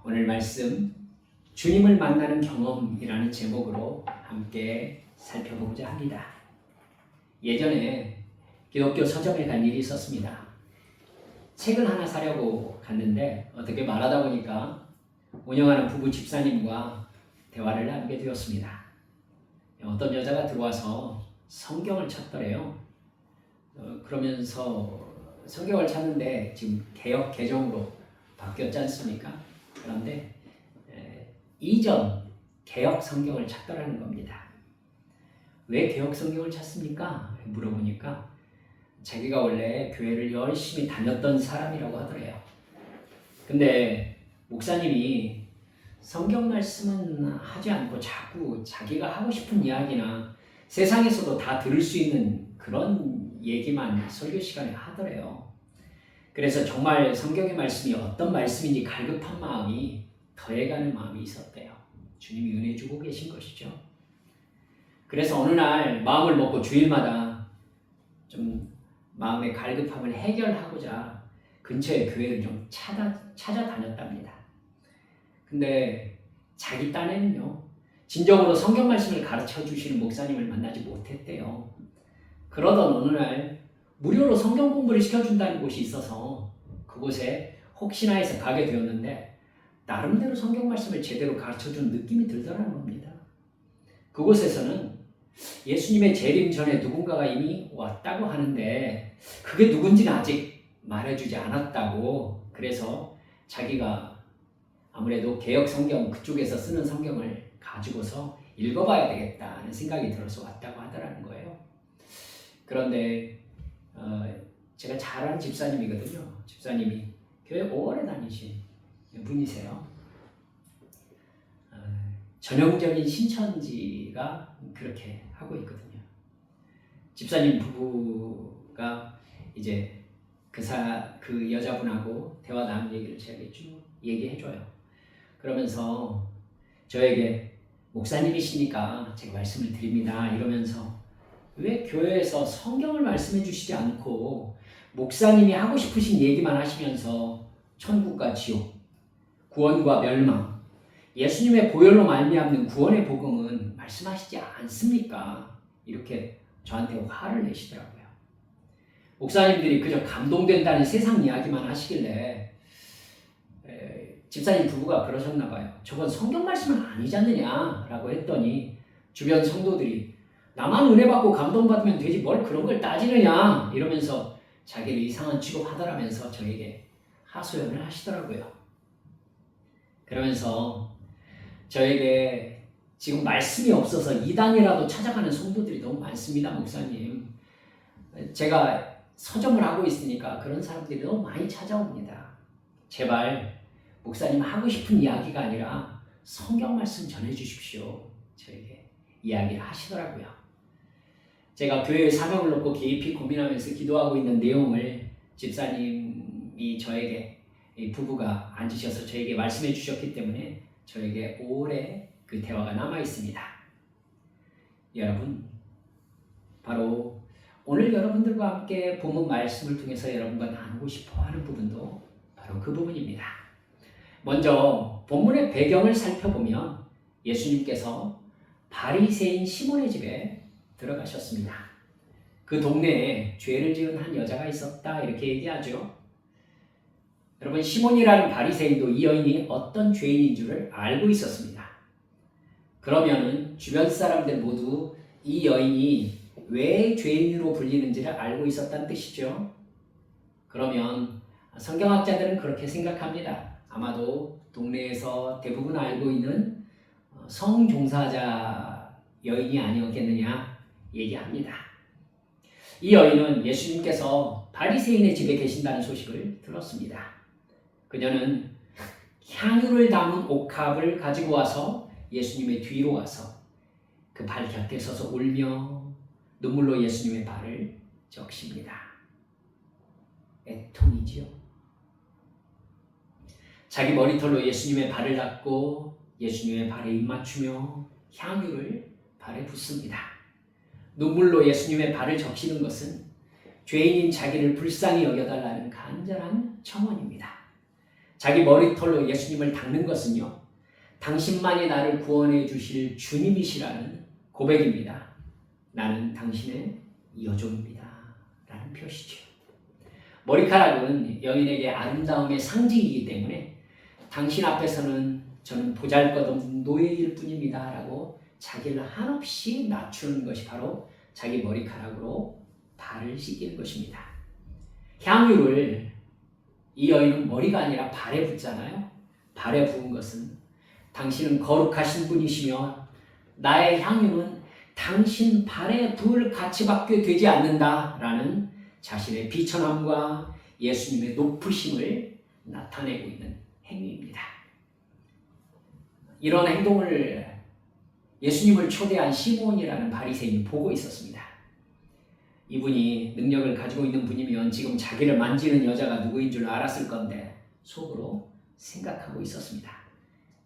오늘 말씀 주님을 만나는 경험이라는 제목으로 함께 살펴보고자 합니다. 예전에 기독교 서점에 갈 일이 있었습니다. 책을 하나 사려고 갔는데 어떻게 말하다 보니까 운영하는 부부 집사님과 대화를 나누게 되었습니다. 어떤 여자가 들어와서 성경을 찾더래요. 그러면서 성경을 찾는데 지금 개역 개정으로 바뀌었지 않습니까? 그런데 이전 개역 성경을 찾더라는 겁니다. 왜 개역 성경을 찾습니까? 물어보니까 자기가 원래 교회를 열심히 다녔던 사람이라고 하더래요. 근데 목사님이 성경 말씀은 하지 않고 자꾸 자기가 하고 싶은 이야기나 세상에서도 다 들을 수 있는 그런 얘기만 설교 시간에 하더래요. 그래서 정말 성경의 말씀이 어떤 말씀인지 갈급한 마음이 더해가는 마음이 있었대요. 주님이 은혜 주고 계신 것이죠. 그래서 어느 날 마음을 먹고 주일마다 좀 마음의 갈급함을 해결하고자 근처의 교회를 좀 찾아다녔답니다. 근데 자기 딴에는요, 진정으로 성경 말씀을 가르쳐 주시는 목사님을 만나지 못했대요. 그러던 어느 날 무료로 성경 공부를 시켜준다는 곳이 있어서 그곳에 혹시나 해서 가게 되었는데 나름대로 성경 말씀을 제대로 가르쳐준 느낌이 들더라는 겁니다. 그곳에서는 예수님의 재림 전에 누군가가 이미 왔다고 하는데 그게 누군지는 아직 말해주지 않았다고, 그래서 자기가 아무래도 개역 성경 그쪽에서 쓰는 성경을 가지고서 읽어봐야 되겠다는 생각이 들어서 왔다고 하더라는 거예요. 그런데 제가 잘 아는 집사님이거든요. 집사님이 교회 오래 다니신 분이세요. 전형적인 신천지가 그렇게 하고 있거든요. 집사님 부부가 이제 그 여자분하고 대화 나눈 얘기를 제가 쭉 얘기해줘요. 그러면서 저에게 목사님이시니까 제가 말씀을 드립니다 이러면서 왜 교회에서 성경을 말씀해 주시지 않고 목사님이 하고 싶으신 얘기만 하시면서 천국과 지옥, 구원과 멸망, 예수님의 보혈로 말미암는 구원의 복음은 말씀하시지 않습니까? 이렇게 저한테 화를 내시더라고요. 목사님들이 그저 감동된다는 세상 이야기만 하시길래 집사님 부부가 그러셨나 봐요. 저건 성경 말씀은 아니지 않느냐라고 했더니 주변 성도들이 나만 은혜 받고 감동받으면 되지 뭘 그런 걸 따지느냐 이러면서 자기를 이상한 취급하더라면서 저에게 하소연을 하시더라고요. 그러면서 저에게 지금 말씀이 없어서 이단이라도 찾아가는 성도들이 너무 많습니다, 목사님. 제가 서점을 하고 있으니까 그런 사람들이 너무 많이 찾아옵니다. 제발 목사님 하고 싶은 이야기가 아니라 성경 말씀 전해주십시오. 저에게 이야기를 하시더라고요. 제가 교회의 사명을 놓고 깊이 고민하면서 기도하고 있는 내용을 집사님이 저에게, 부부가 앉으셔서 저에게 말씀해 주셨기 때문에 저에게 오래 그 대화가 남아 있습니다. 여러분, 바로 오늘 여러분들과 함께 본문 말씀을 통해서 여러분과 나누고 싶어 하는 부분도 바로 그 부분입니다. 먼저 본문의 배경을 살펴보면 예수님께서 바리새인 시몬의 집에 들어가셨습니다. 그 동네에 죄를 지은 한 여자가 있었다 이렇게 얘기하죠. 여러분, 시몬이라는 바리새인도 이 여인이 어떤 죄인인 줄을 알고 있었습니다. 그러면은 주변 사람들 모두 이 여인이 왜 죄인으로 불리는지를 알고 있었다는 뜻이죠. 그러면 성경학자들은 그렇게 생각합니다. 아마도 동네에서 대부분 알고 있는 성종사자 여인이 아니었겠느냐 얘기합니다. 이 여인은 예수님께서 바리새인의 집에 계신다는 소식을 들었습니다. 그녀는 향유를 담은 옥합을 가지고 와서 예수님의 뒤로 와서 그 발 곁에 서서 울며 눈물로 예수님의 발을 적십니다. 애통이지요. 자기 머리털로 예수님의 발을 닦고 예수님의 발에 입맞추며 향유를 발에 붓습니다. 눈물로 예수님의 발을 적시는 것은 죄인인 자기를 불쌍히 여겨달라는 간절한 청원입니다. 자기 머리털로 예수님을 닦는 것은요, 당신만이 나를 구원해 주실 주님이시라는 고백입니다. 나는 당신의 여종입니다. 라는 표시죠. 머리카락은 여인에게 아름다움의 상징이기 때문에 당신 앞에서는 저는 보잘것없는 노예일 뿐입니다. 라고 자기를 한없이 낮추는 것이 바로 자기 머리카락으로 발을 씻기는 것입니다. 향유를 이 여인은 머리가 아니라 발에 붓잖아요. 발에 부은 것은 당신은 거룩하신 분이시며 나의 향유는 당신 발에 부을 가치밖에 되지 않는다라는 자신의 비천함과 예수님의 높으심을 나타내고 있는 행위입니다. 이런 행동을 예수님을 초대한 시몬이라는 바리새인이 보고 있었습니다. 이분이 능력을 가지고 있는 분이면 지금 자기를 만지는 여자가 누구인 줄 알았을 건데 속으로 생각하고 있었습니다.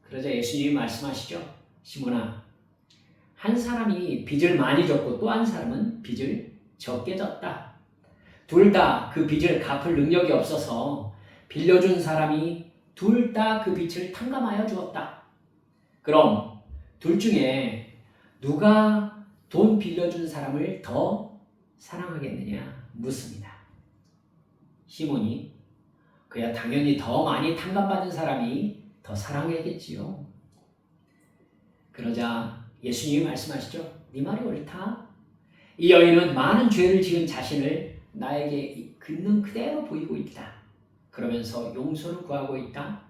그러자 예수님이 말씀하시죠. 시몬아, 한 사람이 빚을 많이 졌고 또 한 사람은 빚을 적게 졌다. 둘 다 그 빚을 갚을 능력이 없어서 빌려준 사람이 둘 다 그 빚을 탕감하여 주었다. 그럼 둘 중에 누가 돈 빌려준 사람을 더 사랑하겠느냐 묻습니다. 시몬이 그야 당연히 더 많이 탕감받은 사람이 더 사랑하겠지요. 그러자 예수님이 말씀하시죠. 네 말이 옳다. 이 여인은 많은 죄를 지은 자신을 나에게 긋는 그대로 보이고 있다. 그러면서 용서를 구하고 있다.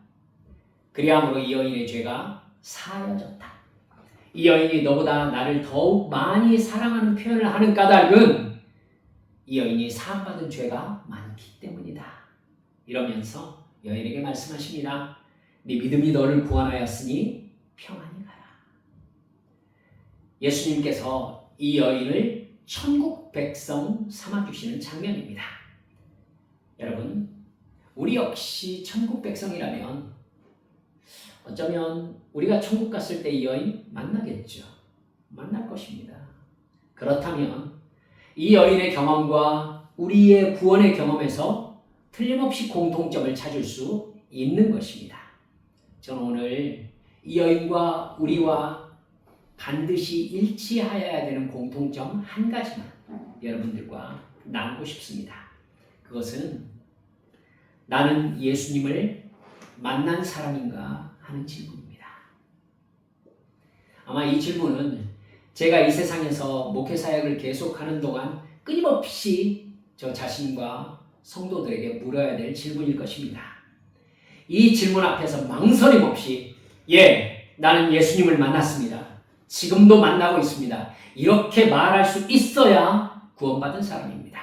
그리함으로 이 여인의 죄가 사하여졌다. 이 여인이 너보다 나를 더욱 많이 사랑하는 표현을 하는 까닭은 이 여인이 사함받은 죄가 많기 때문이다. 이러면서 여인에게 말씀하십니다. 네 믿음이 너를 구원하였으니 평안히 가라. 예수님께서 이 여인을 천국 백성 삼아주시는 장면입니다. 여러분, 우리 역시 천국 백성이라면 어쩌면 우리가 천국 갔을 때 이 여인 만나겠죠. 만날 것입니다. 그렇다면 이 여인의 경험과 우리의 구원의 경험에서 틀림없이 공통점을 찾을 수 있는 것입니다. 저는 오늘 이 여인과 우리와 반드시 일치하여야 되는 공통점 한 가지만 여러분들과 나누고 싶습니다. 그것은 나는 예수님을 만난 사람인가 하는 질문입니다. 아마 이 질문은 제가 이 세상에서 목회 사역을 계속하는 동안 끊임없이 저 자신과 성도들에게 물어야 될 질문일 것입니다. 이 질문 앞에서 망설임 없이 나는 예수님을 만났습니다. 지금도 만나고 있습니다. 이렇게 말할 수 있어야 구원받은 사람입니다.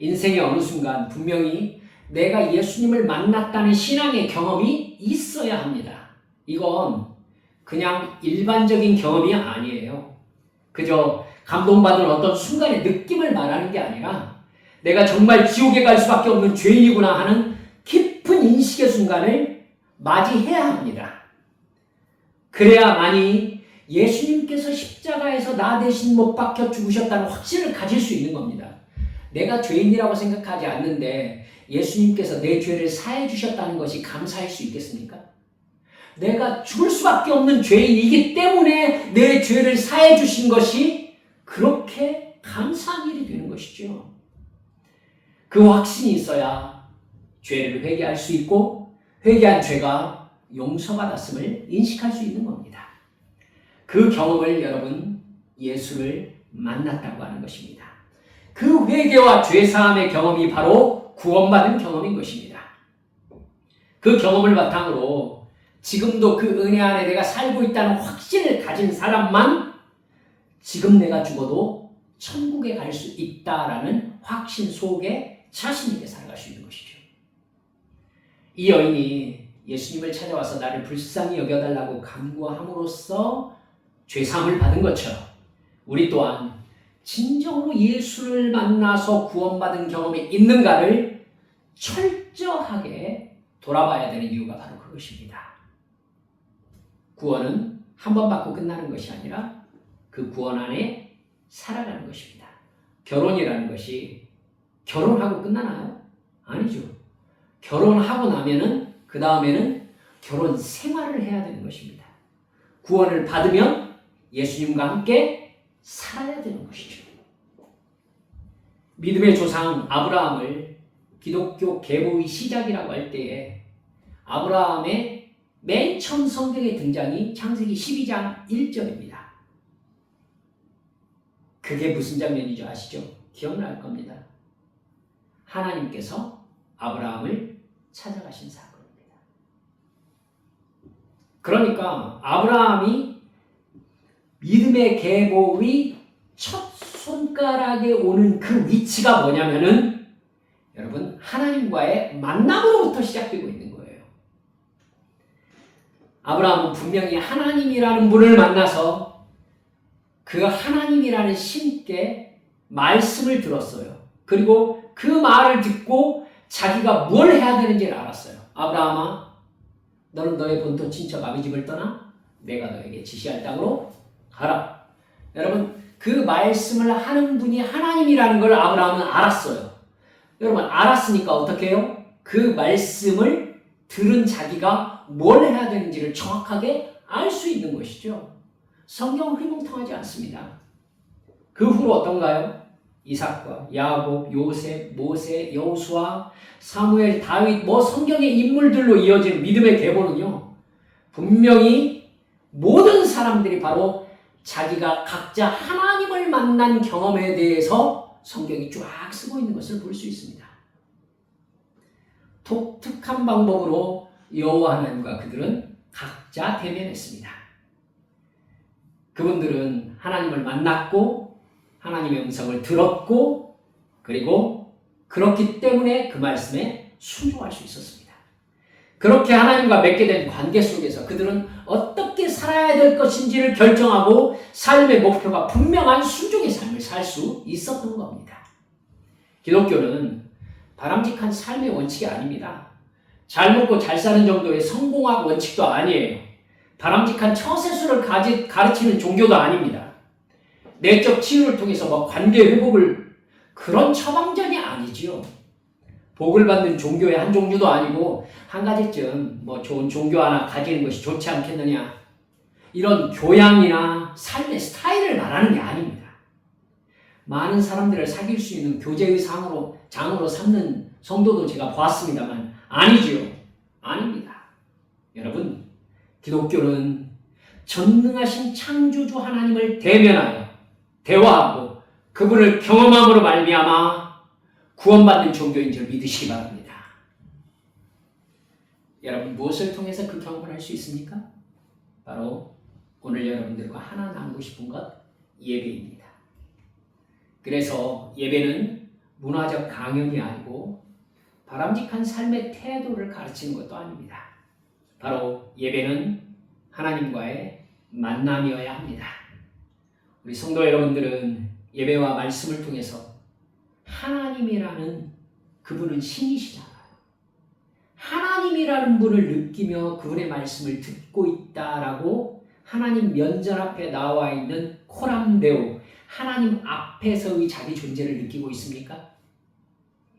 인생의 어느 순간 분명히 내가 예수님을 만났다는 신앙의 경험이 있어야 합니다. 이건 그냥 일반적인 경험이 아니에요. 그저 감동받은 어떤 순간의 느낌을 말하는 게 아니라 내가 정말 지옥에 갈 수밖에 없는 죄인이구나 하는 깊은 인식의 순간을 맞이해야 합니다. 그래야만이 예수님께서 십자가에서 나 대신 못 박혀 죽으셨다는 확신을 가질 수 있는 겁니다. 내가 죄인이라고 생각하지 않는데 예수님께서 내 죄를 사해 주셨다는 것이 감사할 수 있겠습니까? 내가 죽을 수밖에 없는 죄인이기 때문에 내 죄를 사해 주신 것이 그렇게 감사한 일이 되는 것이죠. 그 확신이 있어야 죄를 회개할 수 있고 회개한 죄가 용서받았음을 인식할 수 있는 겁니다. 그 경험을 여러분 예수를 만났다고 하는 것입니다. 그 회개와 죄사함의 경험이 바로 구원받은 경험인 것입니다. 그 경험을 바탕으로 지금도 그 은혜 안에 내가 살고 있다는 확신을 가진 사람만 지금 내가 죽어도 천국에 갈 수 있다라는 확신 속에 자신 있게 살아갈 수 있는 것이죠. 이 여인이 예수님을 찾아와서 나를 불쌍히 여겨달라고 간구함으로써 죄사함을 받은 것처럼 우리 또한 진정으로 예수를 만나서 구원받은 경험이 있는가를 철저하게 돌아봐야 되는 이유가 바로 그것입니다. 구원은 한 번 받고 끝나는 것이 아니라 그 구원 안에 살아가는 것입니다. 결혼이라는 것이 결혼하고 끝나나요? 아니죠. 결혼하고 나면은 그 다음에는 결혼 생활을 해야 되는 것입니다. 구원을 받으면 예수님과 함께 살아야 되는 것이죠. 믿음의 조상 아브라함을 기독교 계보의 시작이라고 할 때에 아브라함의 맨 처음 성경의 등장이 창세기 12장 1절입니다. 그게 무슨 장면이죠? 아시죠? 기억날 겁니다. 하나님께서 아브라함을 찾아가신 사건입니다. 그러니까 아브라함이 믿음의 계보의 첫 손가락에 오는 그 위치가 뭐냐면은 여러분 하나님과의 만남으로부터 시작되고 있는 거예요. 아브라함은 분명히 하나님이라는 분을 만나서 그 하나님이라는 신께 말씀을 들었어요. 그리고 그 말을 듣고 자기가 뭘 해야 되는지를 알았어요. 아브라함아, 너는 너의 본토 친척 아비 집을 떠나 내가 너에게 지시할 땅으로 가라. 여러분 그 말씀을 하는 분이 하나님이라는 걸 아브라함은 알았어요. 여러분 알았으니까 어떻게 해요? 그 말씀을 들은 자기가 뭘 해야 되는지를 정확하게 알 수 있는 것이죠. 성경은 흐리멍텅하지 않습니다. 그 후로 어떤가요? 이삭과 야곱, 요셉, 모세, 여호수아, 사무엘, 다윗 성경의 인물들로 이어진 믿음의 계보는요. 분명히 모든 사람들이 바로 자기가 각자 하나님을 만난 경험에 대해서 성경이 쫙 쓰고 있는 것을 볼 수 있습니다. 독특한 방법으로 여호와 하나님과 그들은 각자 대면했습니다. 그분들은 하나님을 만났고 하나님의 음성을 들었고 그리고 그렇기 때문에 그 말씀에 순종할 수 있었습니다. 그렇게 하나님과 맺게 된 관계 속에서 그들은 어떻게 살아야 될 것인지를 결정하고 삶의 목표가 분명한 순종의 삶을 살 수 있었던 겁니다. 기독교는 바람직한 삶의 원칙이 아닙니다. 잘 먹고 잘 사는 정도의 성공학 원칙도 아니에요. 바람직한 처세술을 가르치는 종교도 아닙니다. 내적 치유를 통해서 관계 회복을 그런 처방전이 아니지요. 복을 받는 종교의 한 종류도 아니고 한 가지쯤 좋은 종교 하나 가지는 것이 좋지 않겠느냐. 이런 교양이나 삶의 스타일을 말하는 게 아닙니다. 많은 사람들을 사귈 수 있는 교제의 장으로 삼는 성도도 제가 보았습니다만 아니지요. 아닙니다. 여러분 기독교는 전능하신 창조주 하나님을 대면하여 대화하고 그분을 경험함으로 말미암아 구원받는 종교인 줄 믿으시기 바랍니다. 여러분 무엇을 통해서 그 경험을 할 수 있습니까? 바로 오늘 여러분들과 하나 나누고 싶은 것 예배입니다. 그래서 예배는 문화적 강연이 아니고 바람직한 삶의 태도를 가르치는 것도 아닙니다. 바로 예배는 하나님과의 만남이어야 합니다. 우리 성도 여러분들은 예배와 말씀을 통해서 하나님이라는 그분은 신이시잖아요. 하나님이라는 분을 느끼며 그분의 말씀을 듣고 있다라고 하나님 면전 앞에 나와 있는 코람데오, 하나님 앞에서의 자기 존재를 느끼고 있습니까?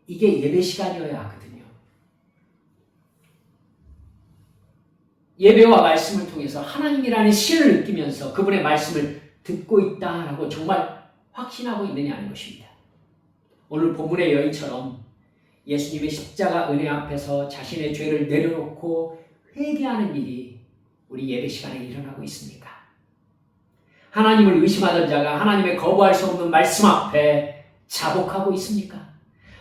이게 예배 시간이어야 하거든요. 예배와 말씀을 통해서 하나님이라는 신을 느끼면서 그분의 말씀을 듣고 있다라고 정말 확신하고 있느냐 하는 것입니다. 오늘 본문의 여인처럼 예수님의 십자가 은혜 앞에서 자신의 죄를 내려놓고 회개하는 일이 우리 예배 시간에 일어나고 있습니까? 하나님을 의심하던 자가 하나님의 거부할 수 없는 말씀 앞에 자복하고 있습니까?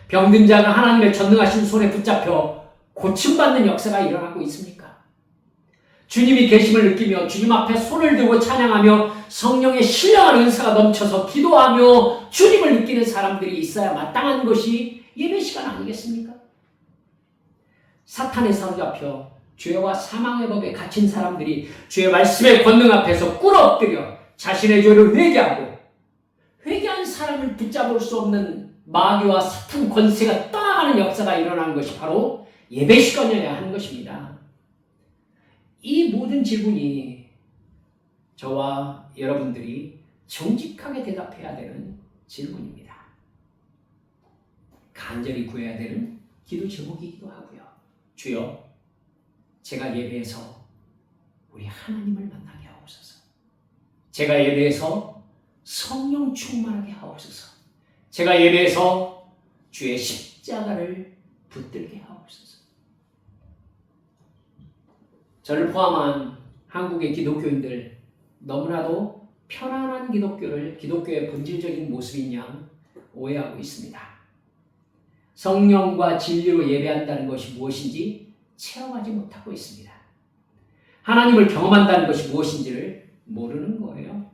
병든 자가 하나님의 전능하신 손에 붙잡혀 고침받는 역사가 일어나고 있습니까? 주님이 계심을 느끼며 주님 앞에 손을 들고 찬양하며 성령의 신령한 은사가 넘쳐서 기도하며 주님을 느끼는 사람들이 있어야 마땅한 것이 예배 시간 아니겠습니까? 사탄에 사로잡혀 죄와 사망의 법에 갇힌 사람들이 주의 말씀의 권능 앞에서 꿇어엎드려 자신의 죄를 회개하고 회개한 사람을 붙잡을 수 없는 마귀와 사탄 권세가 떠나가는 역사가 일어나는 것이 바로 예배 시간이어야 하는 것입니다. 이 모든 질문이 저와 여러분들이 정직하게 대답해야 되는 질문입니다. 간절히 구해야 되는 기도 제목이기도 하고요. 주여, 제가 예배에서 우리 하나님을 만나게 하옵소서. 제가 예배에서 성령 충만하게 하옵소서. 제가 예배에서 주의 십자가를 붙들게 하옵소서. 저를 포함한 한국의 기독교인들 너무나도 편안한 기독교의 본질적인 모습인 양 오해하고 있습니다. 성령과 진리로 예배한다는 것이 무엇인지 체험하지 못하고 있습니다. 하나님을 경험한다는 것이 무엇인지를 모르는 거예요.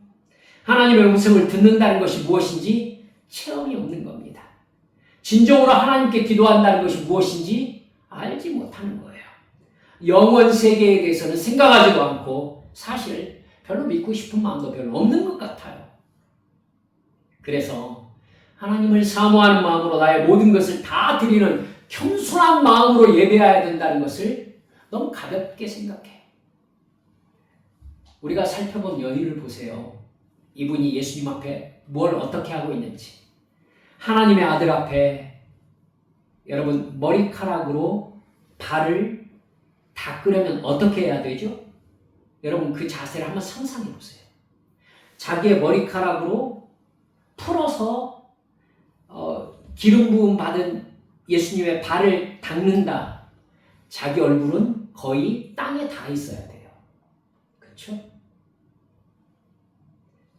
하나님의 음성을 듣는다는 것이 무엇인지 체험이 없는 겁니다. 진정으로 하나님께 기도한다는 것이 무엇인지 알지 못하는 거예요. 영원 세계에 대해서는 생각하지도 않고 사실 별로 믿고 싶은 마음도 별로 없는 것 같아요. 그래서 하나님을 사모하는 마음으로 나의 모든 것을 다 드리는 겸손한 마음으로 예배해야 된다는 것을 너무 가볍게 생각해. 우리가 살펴본 여인을 보세요. 이분이 예수님 앞에 뭘 어떻게 하고 있는지. 하나님의 아들 앞에 여러분 머리카락으로 발을 닦으려면 어떻게 해야 되죠? 여러분 그 자세를 한번 상상해 보세요. 자기의 머리카락으로 풀어서 기름 부음 받은 예수님의 발을 닦는다. 자기 얼굴은 거의 땅에 닿아 있어야 돼요. 그렇죠?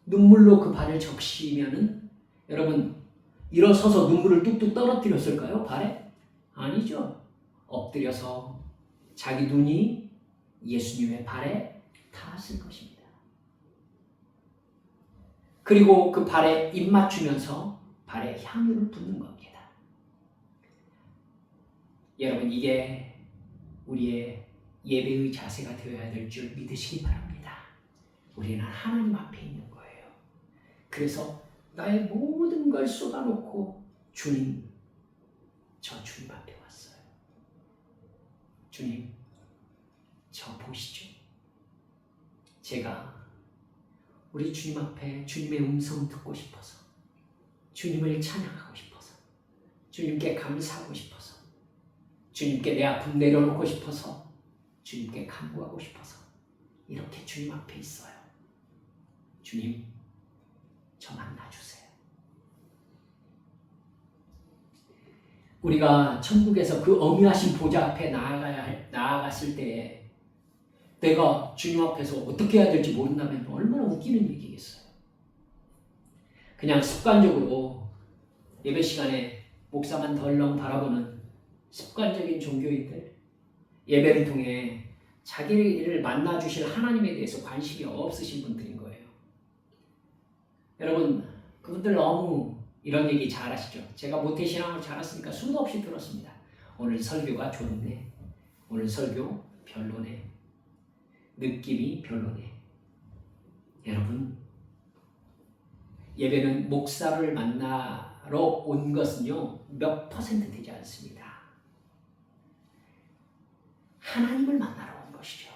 눈물로 그 발을 적시면은 여러분 일어서서 눈물을 뚝뚝 떨어뜨렸을까요? 발에? 아니죠. 엎드려서 자기 눈이 예수님의 발에 닿았을 것입니다. 그리고 그 발에 입 맞추면서 발에 향유를 붓는 겁니다. 여러분 이게 우리의 예배의 자세가 되어야 될 줄 믿으시기 바랍니다. 우리는 하나님 앞에 있는 거예요. 그래서 나의 모든 걸 쏟아놓고 주님, 저 주님 앞에 왔어요. 주님, 저 보시죠. 제가 우리 주님 앞에 주님의 음성 듣고 싶어서, 주님을 찬양하고 싶어서, 주님께 감사하고 싶어서, 주님께 내 아픔 내려놓고 싶어서, 주님께 간구하고 싶어서 이렇게 주님 앞에 있어요. 주님, 저 만나주세요. 우리가 천국에서 그 엄위하신 보좌 앞에 나아갔을 때에 내가 주님 앞에서 어떻게 해야 될지 모른다면 얼마나 웃기는 얘기겠어요. 그냥 습관적으로 예배 시간에 목사만 덜렁 바라보는 습관적인 종교인들, 예배를 통해 자기를 만나주실 하나님에 대해서 관심이 없으신 분들인 거예요. 여러분, 그분들 너무 이런 얘기 잘 하시죠. 제가 모태신앙을 잘했으니까 수도 없이 들었습니다. 오늘 설교가 좋네. 오늘 설교 별로네. 느낌이 별로네. 여러분, 예배는 목사를 만나러 온 것은요, 몇 퍼센트 되지 않습니다. 하나님을 만나러 온 것이죠.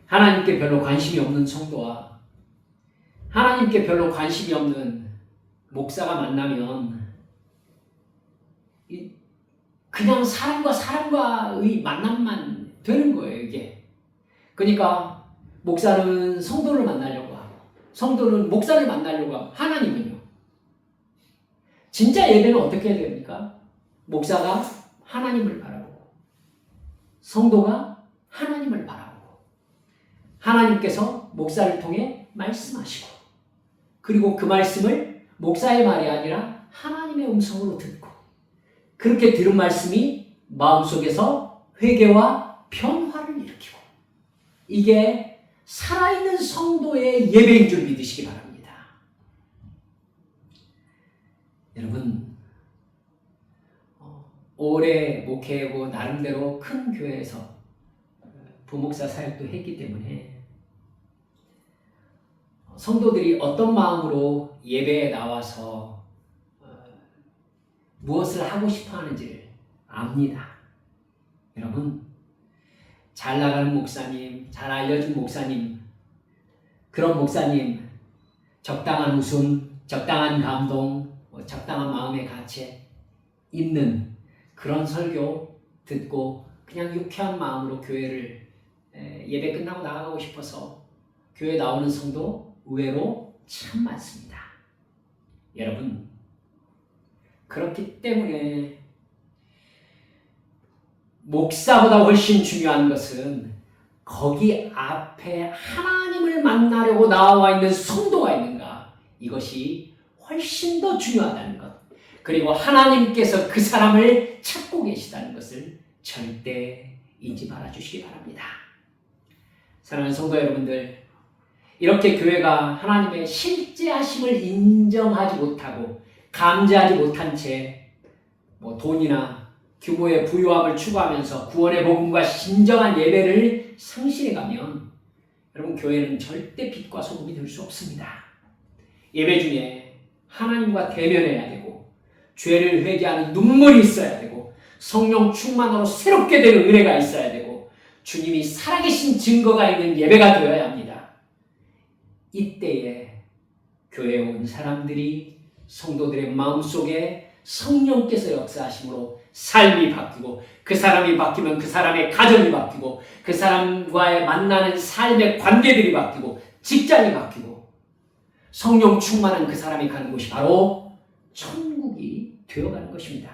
하나님께 별로 관심이 없는 성도와 하나님께 별로 관심이 없는 목사가 만나면 그냥 사람과의 만남만 되는 거예요, 이게. 그러니까 목사는 성도를 만나려고 하고 성도는 목사를 만나려고 하고 하나님은요. 진짜 예배는 어떻게 해야 됩니까? 목사가 하나님을 바라보고 성도가 하나님을 바라보고 하나님께서 목사를 통해 말씀하시고 그리고 그 말씀을 목사의 말이 아니라 하나님의 음성으로 듣고 그렇게 들은 말씀이 마음속에서 회개와 변화를 일으키고 이게 살아있는 성도의 예배인 줄 믿으시기 바랍니다. 여러분, 오래 목회하고 나름대로 큰 교회에서 부목사 사역도 했기 때문에 성도들이 어떤 마음으로 예배에 나와서 무엇을 하고 싶어 하는지를 압니다. 여러분, 잘 나가는 목사님, 잘 알려진 목사님, 그런 목사님, 적당한 웃음, 적당한 감동, 적당한 마음의 가책 있는 그런 설교 듣고 그냥 유쾌한 마음으로 교회를 예배 끝나고 나가고 싶어서 교회 나오는 성도 의외로 참 많습니다. 여러분, 그렇기 때문에 목사보다 훨씬 중요한 것은 거기 앞에 하나님을 만나려고 나와 있는 성도가 있는가, 이것이 훨씬 더 중요하다는 것, 그리고 하나님께서 그 사람을 찾고 계시다는 것을 절대 잊지 말아주시기 바랍니다. 사랑하는 성도 여러분들, 이렇게 교회가 하나님의 실제 하심을 인정하지 못하고 감지하지 못한 채 돈이나 규모의 부유함을 추구하면서 구원의 복음과 진정한 예배를 상실해가면 여러분, 교회는 절대 빛과 소금이 될 수 없습니다. 예배 중에 하나님과 대면해야 되고 죄를 회개하는 눈물이 있어야 되고 성령 충만으로 새롭게 되는 은혜가 있어야 되고 주님이 살아계신 증거가 있는 예배가 되어야 합니다. 이때에 교회에 온 사람들이 성도들의 마음속에 성령께서 역사하심으로 삶이 바뀌고, 그 사람이 바뀌면 그 사람의 가정이 바뀌고, 그 사람과의 만나는 삶의 관계들이 바뀌고, 직장이 바뀌고, 성령 충만한 그 사람이 가는 곳이 바로 천국이 되어가는 것입니다.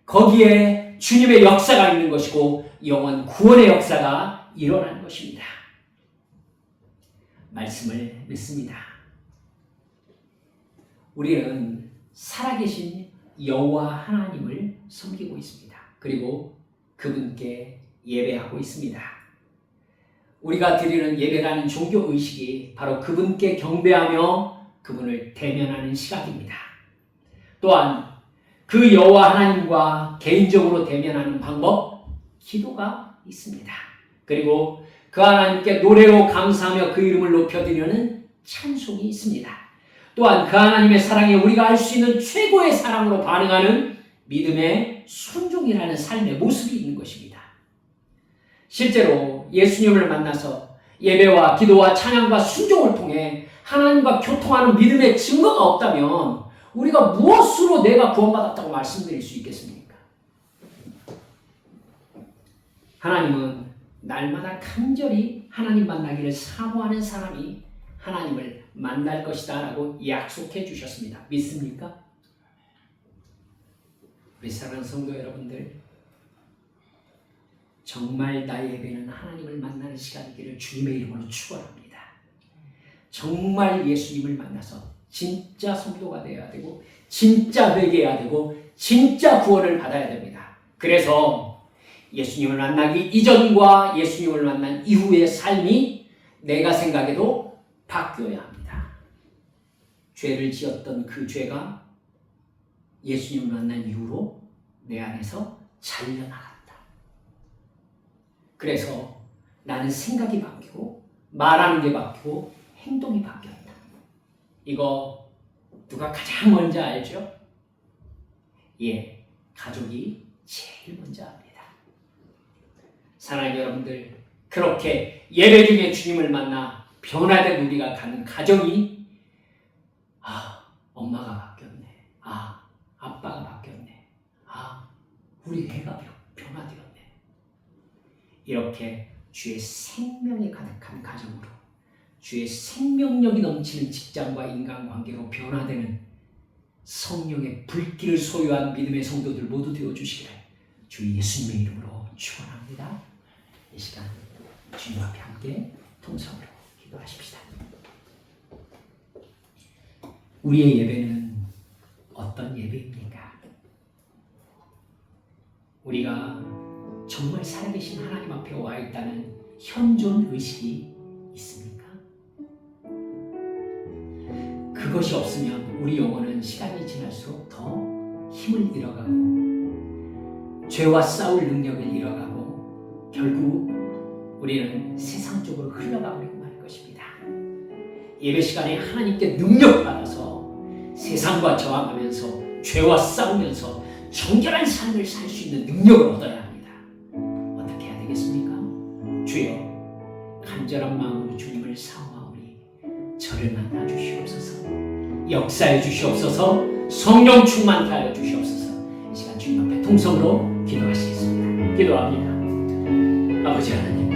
거기에 주님의 역사가 있는 것이고 영원 구원의 역사가 일어나는 것입니다. 말씀을 믿습니다. 우리는 살아계신 여호와 하나님을 섬기고 있습니다. 그리고 그분께 예배하고 있습니다. 우리가 드리는 예배라는 종교 의식이 바로 그분께 경배하며 그분을 대면하는 시각입니다. 또한 그 여호와 하나님과 개인적으로 대면하는 방법, 기도가 있습니다. 그리고 그 하나님께 노래로 감사하며 그 이름을 높여드리는 찬송이 있습니다. 또한 그 하나님의 사랑에 우리가 할 수 있는 최고의 사랑으로 반응하는 믿음의 순종이라는 삶의 모습이 있는 것입니다. 실제로 예수님을 만나서 예배와 기도와 찬양과 순종을 통해 하나님과 교통하는 믿음의 증거가 없다면 우리가 무엇으로 내가 구원받았다고 말씀드릴 수 있겠습니까? 하나님은 날마다 간절히 하나님 만나기를 사모하는 사람이 하나님을 만날 것이다 라고 약속해 주셨습니다. 믿습니까? 우리 사랑하는 성도 여러분들, 정말 나의 예배는 하나님을 만나는 시간이기를 주님의 이름으로 축원합니다. 정말 예수님을 만나서 진짜 성도가 되어야 되고 진짜 회개해야 되고 진짜 구원을 받아야 됩니다. 그래서 예수님을 만나기 이전과 예수님을 만난 이후의 삶이 내가 생각해도 바뀌어야 합니다. 죄를 지었던 그 죄가 예수님을 만난 이후로 내 안에서 잘려나갔다. 그래서 나는 생각이 바뀌고 말하는 게 바뀌고 행동이 바뀌었다. 이거 누가 가장 먼저 알죠? 가족이 제일 먼저 압니다. 사랑하는 여러분들, 그렇게 예배 중에 주님을 만나 변화된 우리가 가는 가정이 엄마가 바뀌었네, 아빠가 바뀌었네, 우리 애가 변화되었네. 이렇게 주의 생명이 가득한 가정으로, 주의 생명력이 넘치는 직장과 인간관계로 변화되는 성령의 불길을 소유한 믿음의 성도들 모두 되어주시기를 주 예수님의 이름으로 축원합니다. 이 시간 주님 앞에 함께 통성으로 기도하십시다. 우리의 예배는 어떤 예배입니까? 우리가 정말 살아계신 하나님 앞에 와 있다는 현존 의식이 있습니까? 그것이 없으면 우리 영혼은 시간이 지날수록 더 힘을 잃어가고 죄와 싸울 능력을 잃어가고 결국 우리는 세상 쪽으로 흘러가 버리고 말 것입니다. 예배 시간에 하나님께 능력받아서 세상과 저항하면서 죄와 싸우면서 정결한 삶을 살 수 있는 능력을 얻어야 합니다. 어떻게 해야 되겠습니까? 주여, 간절한 마음으로 주님을 사모하오니 저를 만나 주시옵소서. 역사해 주시옵소서. 성령 충만케 하여 주시옵소서. 이 시간 주님 앞에 통성으로 기도하시겠습니다. 기도합니다. 아버지 하나님